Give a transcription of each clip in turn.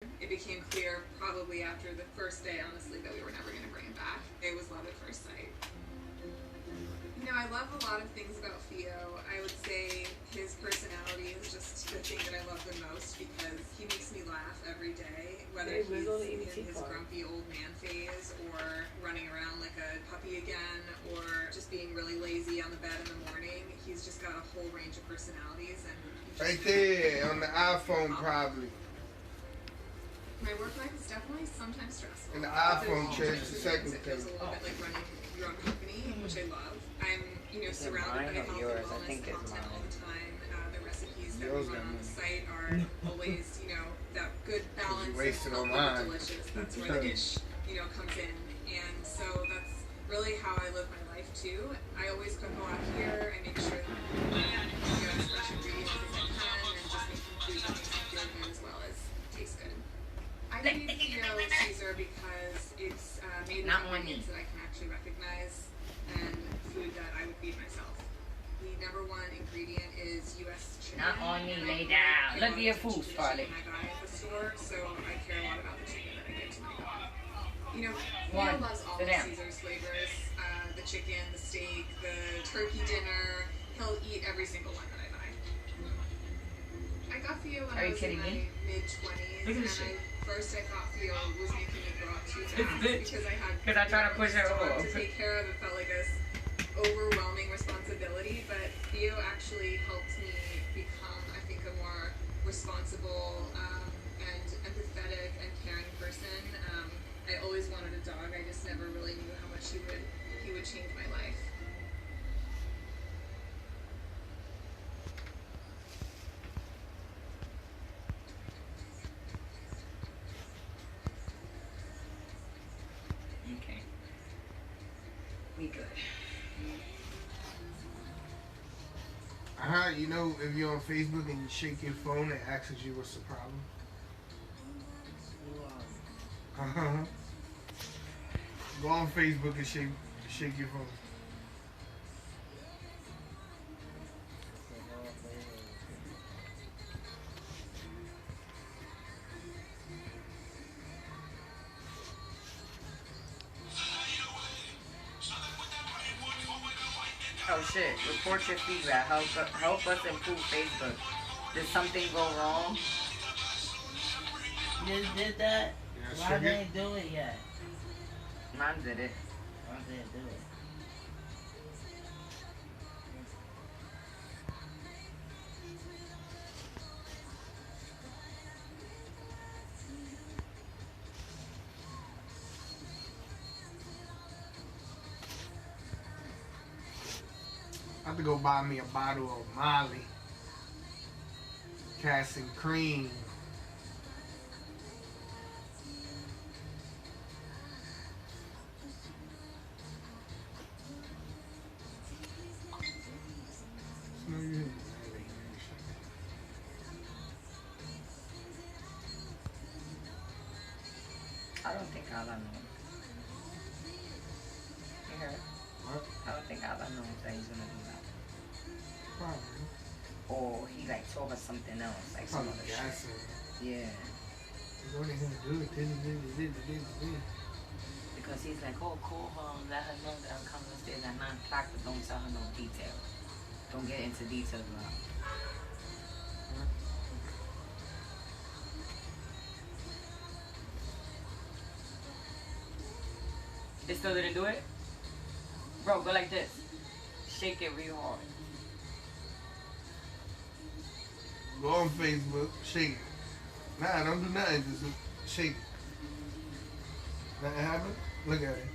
It became clear probably after the first day, honestly, that we were never going to bring him back. It was love at first sight. You know, I love a lot of things about Theo. I would say his personality is just the thing that I love the most because he makes me laugh every day, whether he's in his grumpy old man phase or running around like a puppy again or just being really lazy on the bed in the morning. He's just got a whole range of personalities. And right there on the iPhone probably. My work life is definitely sometimes stressful. And the iPhone changes the second thing. It feels a little bit like running your own company, which I love. I'm, surrounded by health and wellness content all the time. The recipes that we run on the site are always, that good balance of healthy and delicious. That's where the dish, comes in. And so that's really how I live my life too. I always cook a lot here. I make sure that as fresh ingredients as I can and just making food that makes me feel good as well as taste good. I need Caesar because it's made with ingredients that I can actually recognize and food that I would feed myself. The number one ingredient is U.S. chicken. Not on me, lay down. Look at your food, Scarlett. I buy at the store, so I care a lot about the chicken that I give to my dog. Theo loves all of Caesar's flavors. The chicken, the steak, the turkey dinner. He'll eat every single one that I buy. I got Theo when I was in my mid-20s, and first I thought Theo was making me grow up too fast because I tried to push her off. To take care of. It felt like this overwhelming responsibility, but Theo actually helped me become, I think, a more responsible and empathetic and caring person. I always wanted a dog. I just never really knew how much he would change my life. Okay. We good. If you're on Facebook and you shake your phone, it asks you what's the problem. Go on Facebook and shake your phone. Oh shit, report your feedback. Help us improve Facebook. Did something go wrong? Just did that? Why didn't do it yet? Mine did it. Why didn't do it? I have to go buy me a bottle of Molly. Cast and cream. I don't think Ala knows. You heard? What? I don't think Ala knows that he's gonna do that. Probably. Or he told us something else, like some other shit. Yeah. Go ahead and do it. Because he's like, oh, call her, let her know that I'm coming upstairs at 9 o'clock, but don't tell her no details. Don't get into details about it. They still didn't do it? Bro, go like this. Shake it real hard. Go on Facebook, shake it. Nah, don't do nothing, just shake it. Nothing happen? Look at it.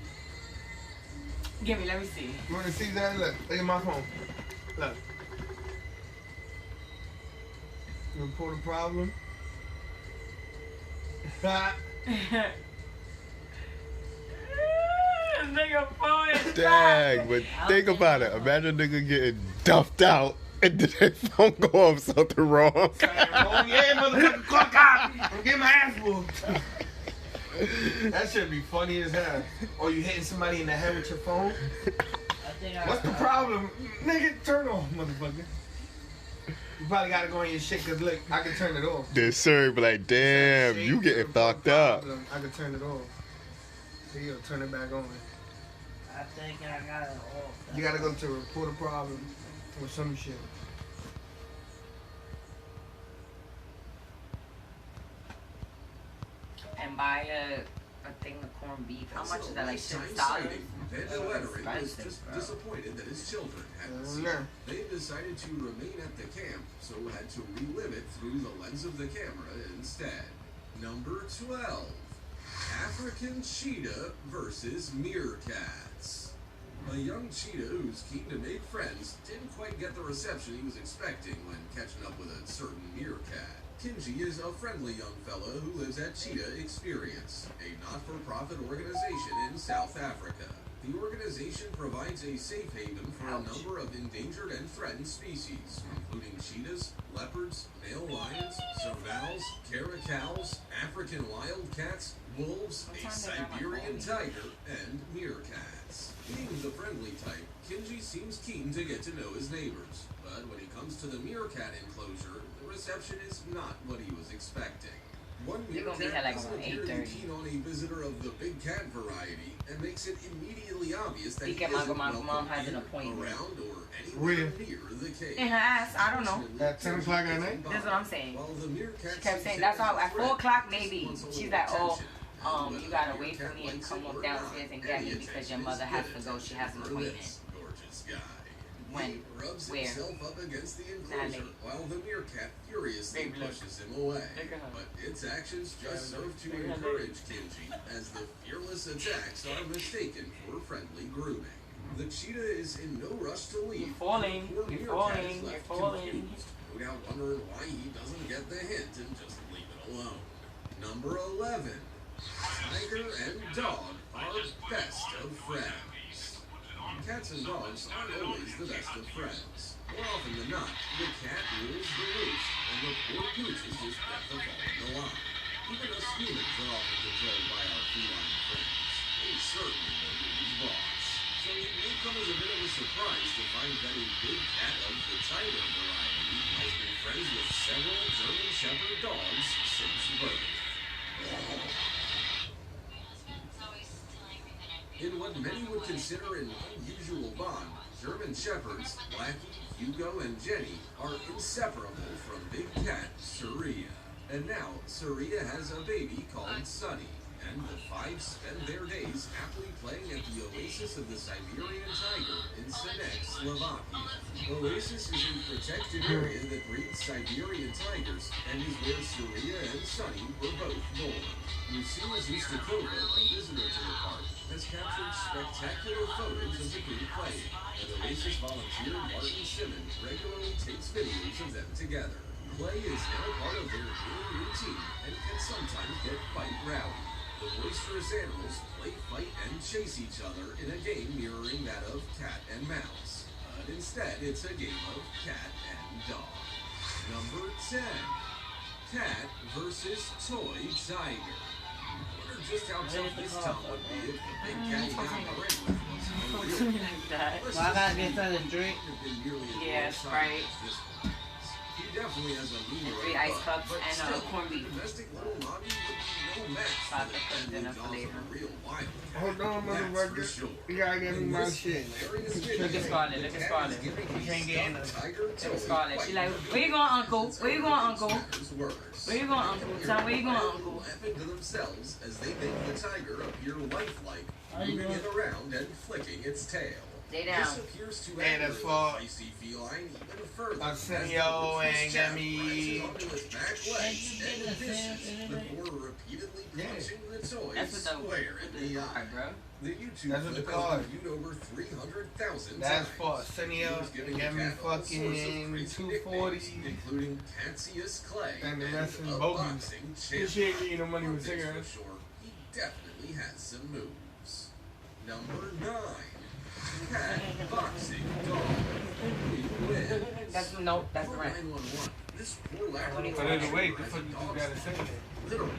Give me, let me see. You wanna see that? Look at my phone. Look. You report a problem? Nigga phone is Dang, but think about it. Imagine a nigga getting dumped out and then their phone go off something wrong. Oh yeah, motherfucker, clock out. I'm getting my ass whooped. That should be funny as hell. Or you hitting somebody in the head with your phone? What's the problem? Nigga, turn on, motherfucker. You probably gotta go on your shit, cause look, I can turn it off. The sir be like, damn, you getting fucked up. I can turn it off. See, you'll turn it back on. I think I got it off. You gotta go to report a problem or some shit. And buy a thing of corned beef. How much is that? Like $6? was disappointed that his children hadn't seen it. They decided to remain at the camp, so had to relive it through the lens of the camera instead. Number 12. African cheetah versus meerkats. A young cheetah who's keen to make friends didn't quite get the reception he was expecting when catching up with a certain meerkat. Kinji is a friendly young fella who lives at Cheetah Experience, a not-for-profit organization in South Africa. The organization provides a safe haven for a number of endangered and threatened species, including cheetahs, leopards, male lions, servals, caracals, African wildcats, wolves, a Siberian tiger, and meerkats. Being the friendly type, Kinji seems keen to get to know his neighbors, but when he comes to the meerkat enclosure, the reception is not what he was expecting. One meerkat doesn't appear to be keen on a visitor of the big cat variety and makes it immediately obvious that he isn't welcome around or anywhere near the cage. In her ass, I don't know. At 10 o'clock at night? That's what I'm saying. While the meerkat She kept saying, that's all, at 4 o'clock maybe. She's like, oh, you gotta wait for me and come up downstairs and get me because your mother has to go. She has an appointment. Gorgeous guy. When? Rubs Where? himself up against the enclosure while the meerkat furiously pushes him away. But its actions just serve to encourage Kinji, as the fearless attacks are mistaken for friendly grooming. The cheetah is in no rush to leave. You're falling. Poor You're meerkat falling. is left You're falling. confused, no doubt wondering why he doesn't get the hint and just leave it alone. Number 11. Tiger and dog are best of friends. Cats and dogs aren't always the best of friends. More often than not, the cat rules the roost, and the poor pooches just get the ball in the line. Even us humans are often controlled by our feline friends. They certainly know who's boss. So it may come as a bit of a surprise to find that a big cat of the tiger variety has been friends with several German Shepherd dogs since birth. In what many would consider an unusual bond, German Shepherds, Blackie, Hugo, and Jenny are inseparable from big cat Saria. And now, Saria has a baby called Sunny, and the five spend their days happily playing at the Oasis of the Siberian Tiger in Senek, Slovakia. Oasis is a protected area that breeds Siberian tigers, and is where Saria and Sunny were both born. Lucila Zustakova, a visitor to the park, has captured spectacular photos of the group playing, and Oasis volunteer Martin Simmons regularly takes videos of them together. Play is now part of their daily routine and can sometimes get quite rowdy. The boisterous animals play, fight, and chase each other in a game mirroring that of cat and mouse. But instead, it's a game of cat and dog. Number 10. Cat versus toy tiger. Just how tough this town would be if the big cat he got in the ring with was unreal. Well, I gotta get something to drink. Yeah, Sprite. He definitely has a leader 3 ice cups and corned beef. domestic little Nobby would be no match About for to cook the dinner for jaws later. of a real wild cat. Hold on, That's for motherfucker. sure. You gotta give me my shit. Look at Scarlett. Look at Scarlett. You can't get in Look at Scarlett. She like, where you going, Uncle? Where you going, Uncle? Where you going, Uncle? Tell me where you going, Uncle? Laughing to themselves as they make the tiger appear lifelike, moving it around and flicking its tail. Stay down. This appears to And anger it's the for feisty feline even further. Arsenio and Gummy. Onto its back legs and dishes before repeatedly punching the toy That's what square in the eye. Alright, bro. The YouTube That's what the clip card. has been viewed over 300,000 That's times. for Arsenio and Gummy fucking 240. Including Catsius Clay And the rest and is a bogus. boxing She champion. ain't getting no money with One thing's cigarettes. for sure, he definitely has some moves. Number 9. Cat boxing dog. We win. That's no, that's For right. 911, this poor Labrador But either way, the has fuck a you dog's gotta say that? literally.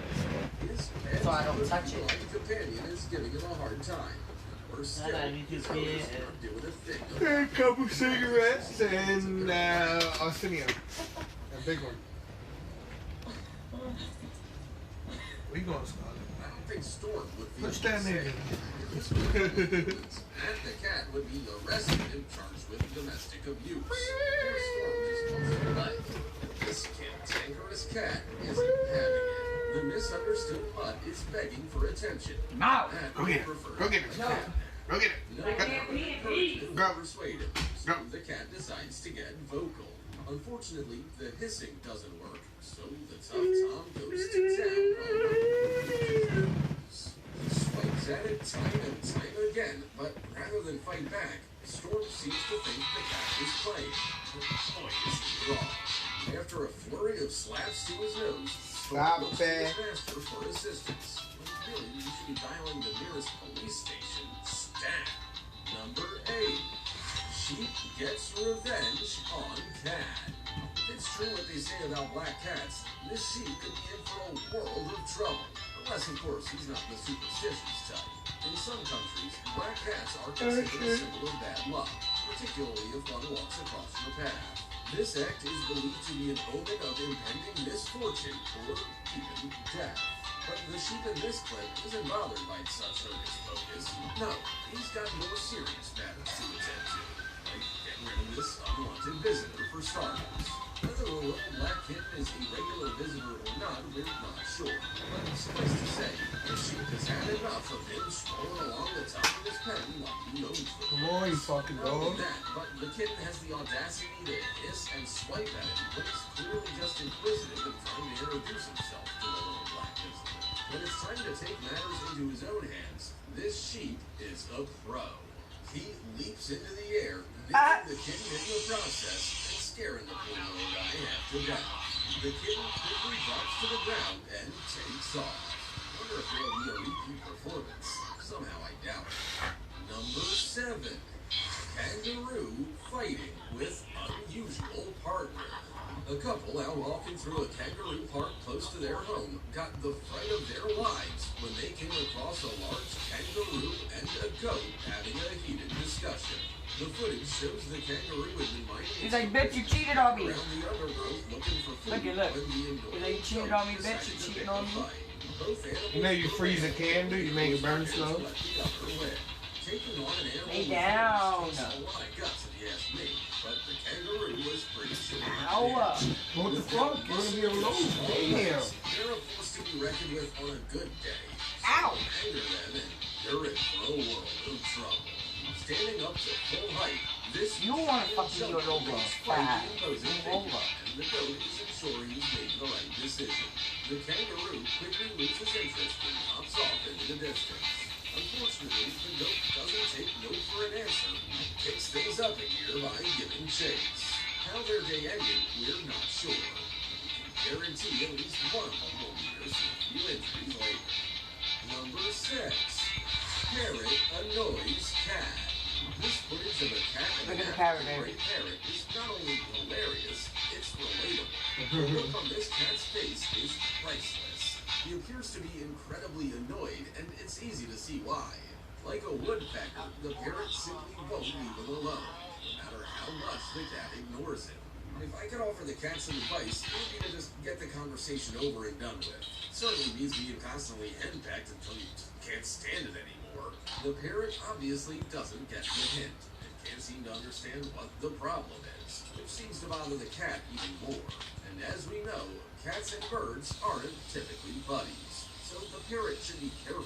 His So I don't touch it. blind companion is giving him a hard time. Worse still, I like you his to owners be- aren't doing a thing. A couple cigarettes and Arsenio. big one. Where you going, Scott? I don't think Storm would feel Push that nigga. And the cat would be arrested and charged with domestic abuse. Storm just wants to play. This cantankerous cat isn't having it. The misunderstood mutt is begging for attention. No! Go get it. Go get it. Go get it. No Go. persuaded. So the cat decides to get vocal. Unfortunately, the hissing doesn't work, so the tough Tom goes to town on he swipes at it time and time again, but rather than fight back, Storm seems to think the cat is playing. But boy, is he wrong. After a flurry of slaps to his nose, Storm looks to his master for assistance. When really, you should be dialing the nearest police station. Stat. Number 8. Sheep gets revenge on cat. If it's true what they say about black cats, this sheep could be in for a world of trouble. Unless, of course, he's not the superstitious type. In some countries, black cats are considered a symbol of bad luck, particularly if one walks across your path. This act is believed to be an omen of impending misfortune or even death. But the sheep in this clip isn't bothered by such hocus pocus. No, he's got more serious matters to attend to. Like getting rid of this unwanted visitor for starters. Whether a little black kitten is a regular visitor or not, we're not sure. But suffice to say, the sheep has had enough of him strolling along the top of his pen like he knows for. Come on, you fucking Not only dog. that, but the kitten has the audacity to hiss and swipe at him when he's clearly just inquisitive and trying to introduce himself to the little black visitor. When it's time to take matters into his own hands, this sheep is a pro. He leaps into the air, nipping the kitten in the process, and scaring the poor little guy half to death. The kitten quickly drops to the ground and takes off. Wonder if there'll be a repeat performance. Somehow I doubt it. Number 7. Kangaroo fighting with unusual partner. A couple out walking through a kangaroo park close to their home got the fright of their lives when they came across a large kangaroo and a goat having a heated discussion. The footage shows the kangaroo had been minding He's like, bitch, you cheated on me. around the undergrowth looking for food. Look, look. when the He's like, you annoying cheated goat on me, bitch, you decided to cheating pick on a me. fight. Both animals You know you freeze a candle, you make it burn slow. Taking on an animal Lay with down. takes a lot of guts, if you ask me. But the kangaroo was pretty sure. Ow. What the fuck? You wanna be alone? Damn. They're a force to be reckoned with on a good day. Ow. Anger them and you're in for a world of trouble. Standing up to full height, this You wanna fucking do it over. Fine. imposing Move over. figure, and the goat isn't sure he's made the right decision. The kangaroo quickly loses interest and hops off into the distance. Unfortunately, the goat doesn't take no for an answer and kicks things up a gear by giving chase. How their day ended, we're not sure. We can guarantee at least one of them will be here with a few injuries later. Number 6. Parrot annoys cat. This footage of a cat and Look at an the parrot, African baby. gray parrot is not only hilarious, it's relatable. The look on this cat's face is priceless. He appears to be incredibly annoyed, and it's easy to see why. Like a woodpecker, the parrot simply won't leave him alone, no matter how much the cat ignores him. If I could offer the cat some advice, it would be to just get the conversation over and done with. It certainly means being constantly henpecked until you can't stand it anymore. The parrot obviously doesn't get the hint, and can't seem to understand what the problem is, which seems to bother the cat even more. And as we know, cats and birds aren't typically buddies, so the parrot should be careful.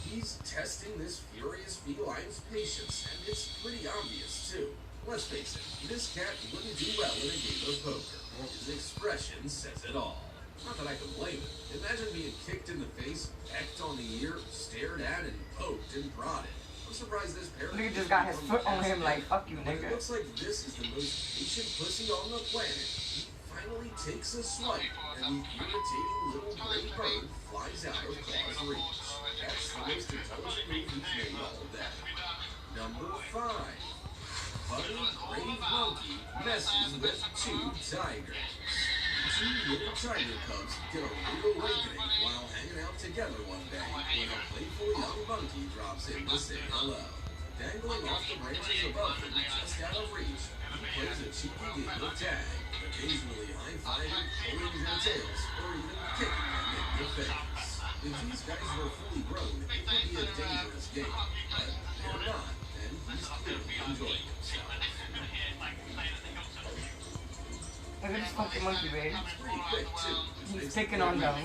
He's testing this furious feline's patience, and it's pretty obvious too. Let's face it, this cat wouldn't do well in a game of poker. His expression says it all. Not that I can blame him. Imagine being kicked in the face, pecked on the ear, stared at, and poked and prodded. I'm surprised this parrot Nigga just got his foot on him like, fuck you, but it nigga. looks like this is the most patient pussy on the planet. He finally takes a swipe, and the irritating little gray bird flies out of claw's reach. That's the most intelligent move he's made all day. Number 5. Funny brave monkey messes with 2 tigers. 2 little tiger cubs get a rude awakening while hanging out together one day when a playful young monkey drops in to say hello. Dangling off the branches above him, just out of reach, he plays a cheeky game of tag, occasionally high-fiving, pulling their tails, or even kicking them in the face. If these guys were fully grown, it would be a dangerous game, but they're not, and he's clearly enjoying himself. Look at this fucking monkey, babe. It's pretty quick, too. He's picking on them.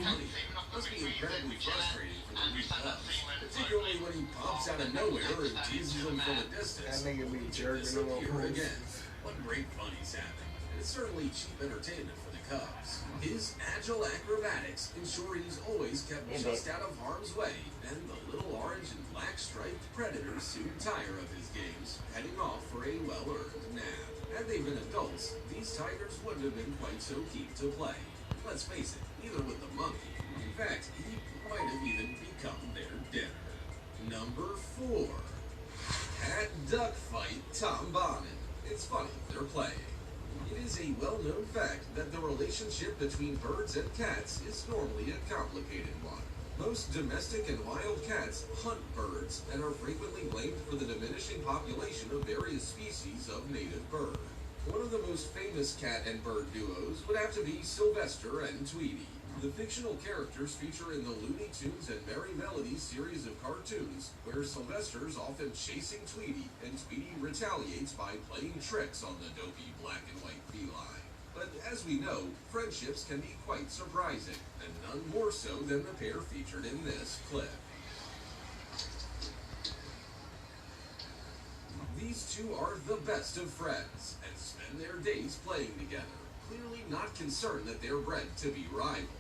Must be incredibly frustrating for the weak cubs, particularly when he pops out of nowhere and teases them from a distance. That nigga be jerking them up again. What great fun he's having. And it's certainly cheap entertainment for the Cubs. His agile acrobatics ensure he's always kept just out of harm's way, and the little orange and black striped predators soon tire of his games, heading off for a well-earned nap. Had they been adults, these tigers wouldn't have been quite so keen to play. Let's face it, neither would the monkey. In fact, he might have even become their dinner. Number 4. Cat-duck fight Tom Bonnet. It's funny, they're playing. It is a well-known fact that the relationship between birds and cats is normally a complicated one. Most domestic and wild cats hunt birds and are frequently blamed for the diminishing population of various species of native bird. One of the most famous cat and bird duos would have to be Sylvester and Tweety. The fictional characters feature in the Looney Tunes and Merry Melodies series of cartoons, where Sylvester's often chasing Tweety, and Tweety retaliates by playing tricks on the dopey black and white feline. But as we know, friendships can be quite surprising, and none more so than the pair featured in this clip. These two are the best of friends, and spend their days playing together, clearly not concerned that they're bred to be rivals.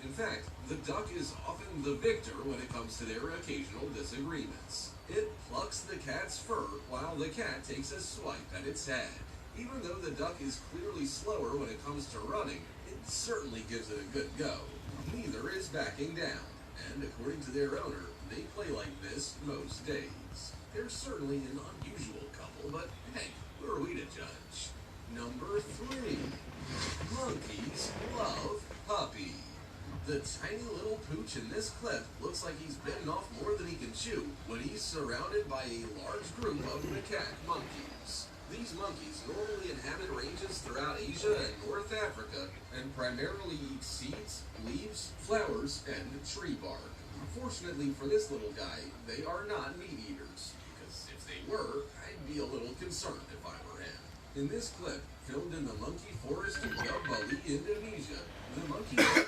In fact, the duck is often the victor when it comes to their occasional disagreements. It plucks the cat's fur while the cat takes a swipe at its head. Even though the duck is clearly slower when it comes to running, it certainly gives it a good go. Neither is backing down, and according to their owner, they play like this most days. They're certainly an unusual couple, but hey, who are we to judge? Number 3. Monkeys love Puppy. The tiny little pooch in this clip looks like he's bitten off more than he can chew when he's surrounded by a large group of macaque monkeys. These monkeys normally inhabit ranges throughout Asia and North Africa and primarily eat seeds, leaves, flowers, and tree bark. Fortunately for this little guy, they are not meat eaters, because if they were, I'd be a little concerned if I were him. In this clip, filmed in the monkey forest in Bali, Indonesia, the monkey is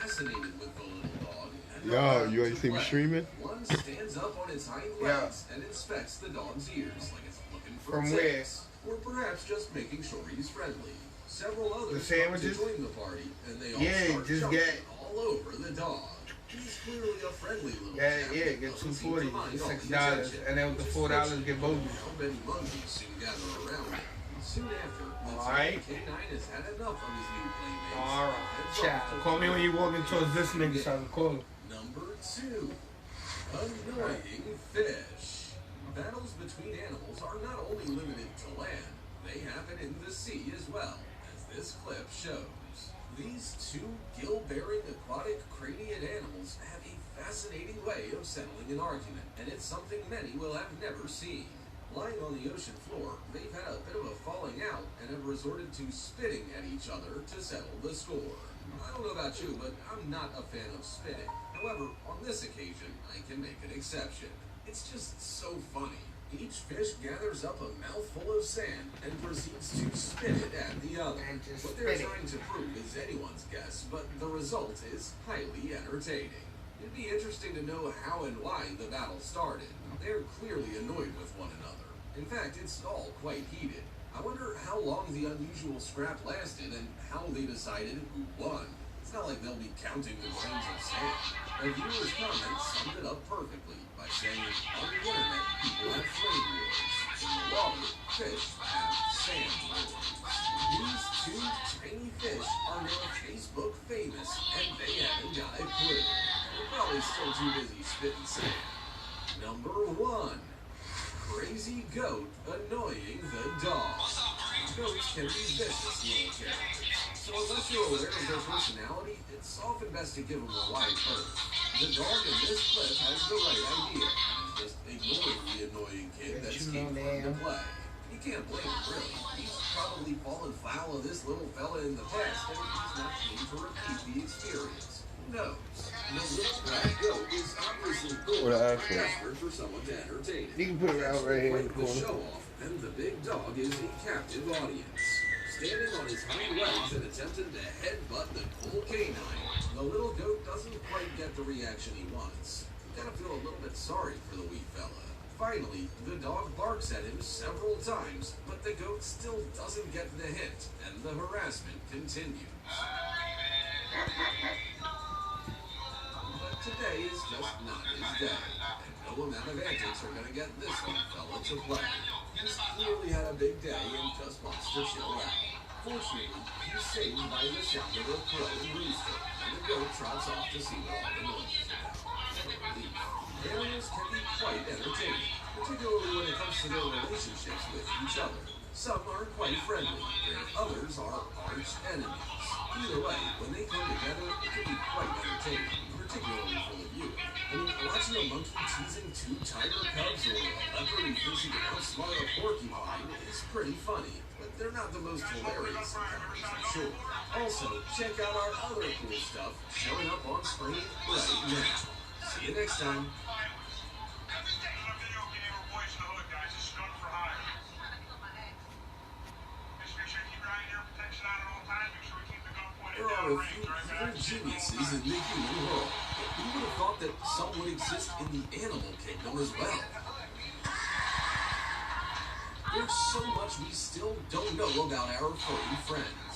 fascinated with the little dog. Yo, you ain't see me streaming? One stands up on its hind legs and inspects the dog's ears like it's looking for From ticks, or perhaps just making sure he's friendly. Several others come to join the party, and they all start jumping all over the dog. He's clearly a friendly little chap. Yeah, get $2.40, $6, and then with the $4 get both. How many monkeys soon gather around him? Soon after, Alright. K9 has had enough of his new playmates. Alright, chat. Call me when you walking towards this nigga so I can call him. Number 2. Annoying fish. Battles between animals are not only limited to land, they happen in the sea as well, as this clip shows. These two gill-bearing aquatic craniid animals have a fascinating way of settling an argument, and it's something many will have never seen. Lying on the ocean floor, they've had a bit of a falling out and have resorted to spitting at each other to settle the score. I don't know about you, but I'm not a fan of spitting. However, on this occasion, I can make an exception. It's just so funny. Each fish gathers up a mouthful of sand and proceeds to spit it at the other. What they're trying to prove is anyone's guess, but the result is highly entertaining. It'd be interesting to know how and why the battle started. They're clearly annoyed with one another. In fact, it's all quite heated. I wonder how long the unusual scrap lasted and how they decided who won. It's not like they'll be counting the grains of sand. A viewer's comment summed it up perfectly by saying, on the internet, people have flame wars. In the water, fish have sand wars. These two tiny fish are now Facebook famous, and they haven't got a clue. They're probably still too busy spitting sand. Number 1. Crazy goat annoying the dog. Goats can be vicious little characters, so unless you're aware of their personality, it's often best to give them a wide berth. The dog in this clip has the right idea, and is just ignoring the annoying kid that escaped from the play. You can't blame him, really. He's probably fallen foul of this little fella in the past, and he's not keen to repeat the experience. Who knows? The little black goat is obviously cool, desperate for someone to entertain him. You can put it out right here in the Quite the corner. show off, and the big dog is a captive audience. Standing on his hind legs and attempting to headbutt the cool canine, the little goat doesn't quite get the reaction he wants. You gotta feel a little bit sorry for the wee fella. Finally, the dog barks at him several times, but the goat still doesn't get the hint, and the harassment continues. But today is just not his day, and no amount of antics are gonna get this old fella to play. He's clearly had a big day and just wants to chill out. Fortunately, he's saved by the sound of a crowing rooster, and the goat trots off to see what all the noise is about. Animals can be quite entertaining, particularly when it comes to their relationships with each other. Some are quite friendly, where others are arch enemies. Either way, when they come together, it can be quite entertaining, particularly for the viewer. I mean, watching a monkey teasing two tiger cubs or a leopard who thinks he can outsmart a porcupine is pretty funny, but they're not the most hilarious encounters, I'm sure. Also, check out our other cool stuff showing up on screen right now. See you next time. There are a few evil geniuses in the human world, but who would have thought that some would exist in the animal kingdom as well? There's so much we still don't know about our furry friends.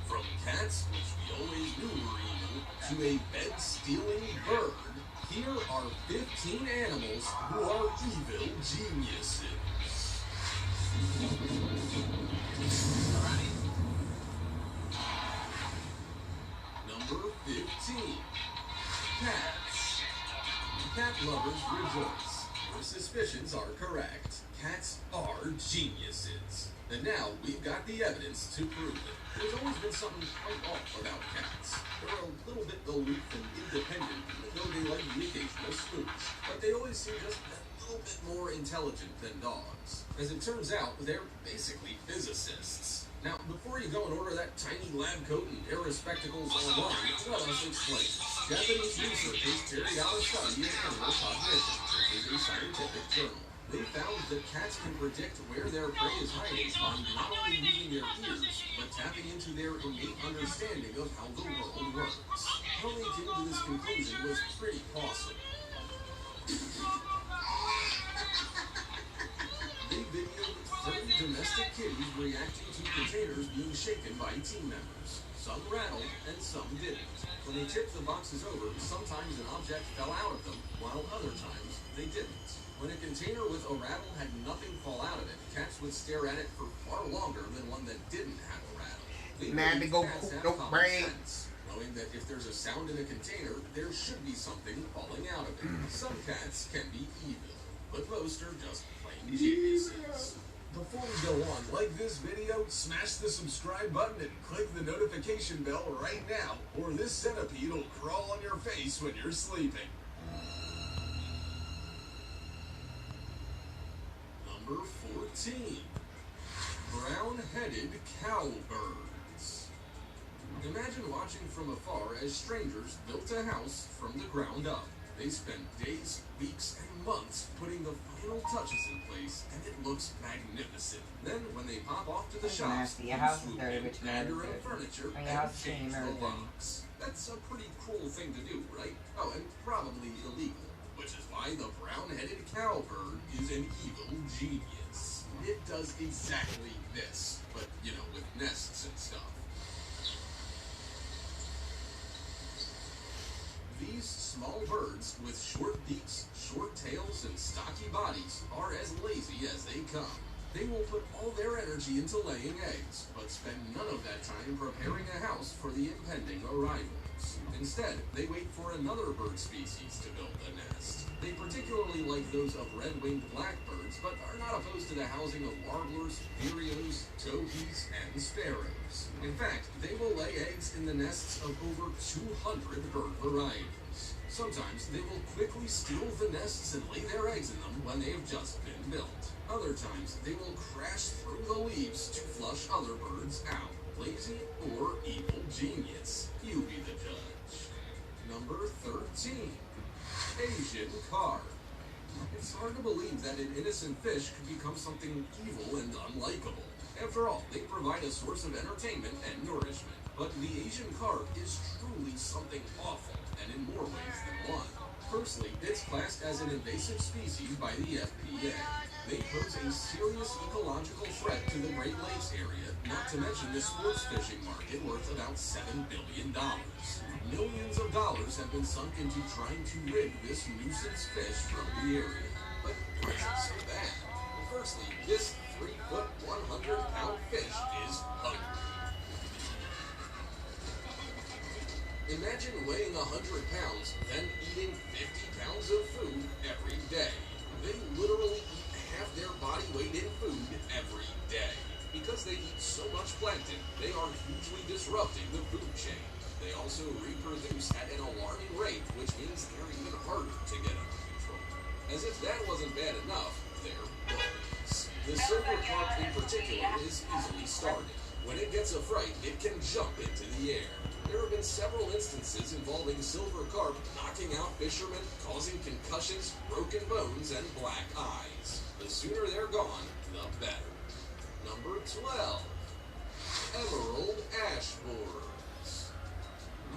From cats, which we always knew were evil, to a bed-stealing bird, here are 15 animals who are evil geniuses. Number 15. Cats. Cat lovers rejoice. Your suspicions are correct. Cats are geniuses. And now we've got the evidence to prove it. There's always been something quite off about cats. They're a little bit aloof and independent, even though they like the occasional smooch. But they always seem just a little bit more intelligent than dogs. As it turns out, they're basically physicists. Now, before you go and order that tiny lab coat and air spectacles online, let us explain. Japanese researchers carried out a study in animal cognition, which is a scientific journal. They found that cats can predict where their prey is hiding by not only using their ears, but tapping into their innate understanding of how the world works. How they came to this conclusion was pretty awesome. They videoed 30 domestic kitties reacting to containers being shaken by team members. Some rattled and some didn't. When they tipped the boxes over, sometimes an object fell out of them, while other times they didn't. When a container with a rattle had nothing fall out of it, cats would stare at it for far longer than one that didn't have a rattle. They believe cats have common sense, knowing that if there's a sound in a container, there should be something falling out of it. Some cats can be evil, but most are just plain geniuses. Before we go on, like this video, smash the subscribe button and click the notification bell right now, or this centipede will crawl on your face when you're sleeping. Number 14. Brown-headed cowbirds. Imagine watching from afar as strangers built a house from the ground up. They spent days, weeks, and months putting the final touches in place, and it looks magnificent. Then, when they pop off to the shops, Your house is dirty, but your add your marriage own is furniture dirty. Your and house is change dirty, the marriage dirty. locks. That's a pretty cruel thing to do, right? Oh, and probably illegal. Which is why the brown-headed cowbird is an evil genius. It does exactly this, but, you know, with nests and stuff. These small birds with short beaks, short tails, and stocky bodies are as lazy as they come. They will put all their energy into laying eggs, but spend none of that time preparing a house for the impending arrival. sparrows. Instead, they wait for another bird species to build a nest. They particularly like those of red-winged blackbirds, but are not opposed to the housing of warblers, vireos, towhees, and sparrows. In fact, they will lay eggs in the nests of over 200 bird varieties. Sometimes they will quickly steal the nests and lay their eggs in them when they have just been built. Other times, they will crash through the leaves to flush other birds out. Lazy or evil genius? You be the judge. Number 13. Asian carp. It's hard to believe that an innocent fish could become something evil and unlikable. After all, they provide a source of entertainment and nourishment. But the Asian carp is truly something awful, and in more ways than one. Firstly, it's classed as an invasive species by the FPA. They pose a serious ecological threat to the Great Lakes area, not to mention the sports fishing market worth about $7 billion. Millions of dollars have been sunk into trying to rid this nuisance fish from the area. But why is it so bad? Well, firstly, this 3-foot, 100-pound fish is hungry. Imagine weighing 100 pounds, then eating 50 pounds of food every day. They literally eat half their body weight in food every day. Because they eat so much plankton, they are hugely disrupting the food chain. They also reproduce at an alarming rate, which means they're even harder to get under control. As if that wasn't bad enough, they're bullies. The silver carp in particular is easily started. When it gets a fright, it can jump into the air. There have been several instances involving silver carp knocking out fishermen, causing concussions, broken bones, and black eyes. The sooner they're gone, the better. Number 12. Emerald ash borers.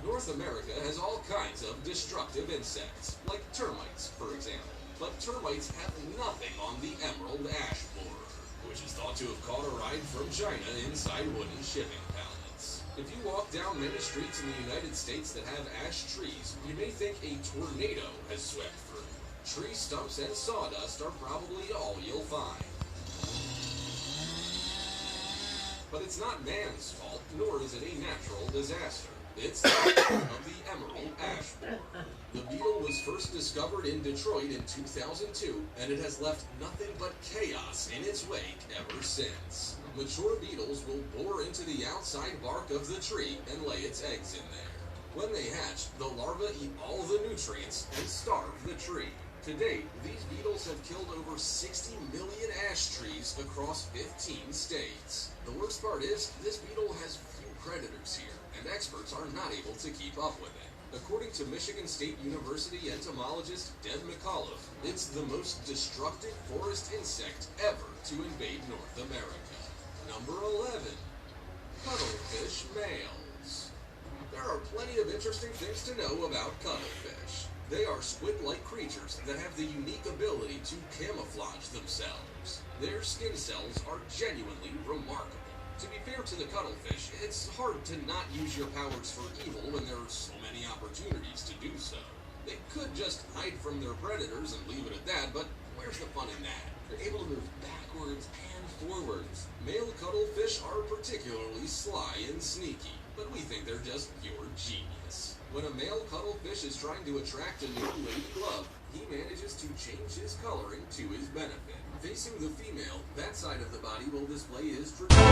North America has all kinds of destructive insects, like termites, for example. But termites have nothing on the emerald ash borer, which is thought to have caught a ride from China inside wooden shipping pallets. If you walk down many streets in the United States that have ash trees, you may think a tornado has swept through. Tree stumps and sawdust are probably all you'll find. But it's not man's fault, nor is it a natural disaster. It's the fault of the emerald ash borer. The beetle was first discovered in Detroit in 2002, and it has left nothing but chaos in its wake ever since. Mature beetles will bore into the outside bark of the tree and lay its eggs in there. When they hatch, the larvae eat all the nutrients and starve the tree. To date, these beetles have killed over 60 million ash trees across 15 states. The worst part is, this beetle has few predators here, and experts are not able to keep up with it. According to Michigan State University entomologist Deb McAuliffe, it's the most destructive forest insect ever to invade North America. Number 11. Cuttlefish males. There are plenty of interesting things to know about cuttlefish. They are squid-like creatures that have the unique ability to camouflage themselves. Their skin cells are genuinely remarkable. To be fair to the cuttlefish, it's hard to not use your powers for evil when there are so many opportunities to do so. They could just hide from their predators and leave it at that, but where's the fun in that? They're able to move backwards and forwards. Male cuttlefish are particularly sly and sneaky, but we think they're just pure genius. When a male cuttlefish is trying to attract a new lady glove, he manages to change his coloring to his benefit. Facing the female, that side of the body will display his traditional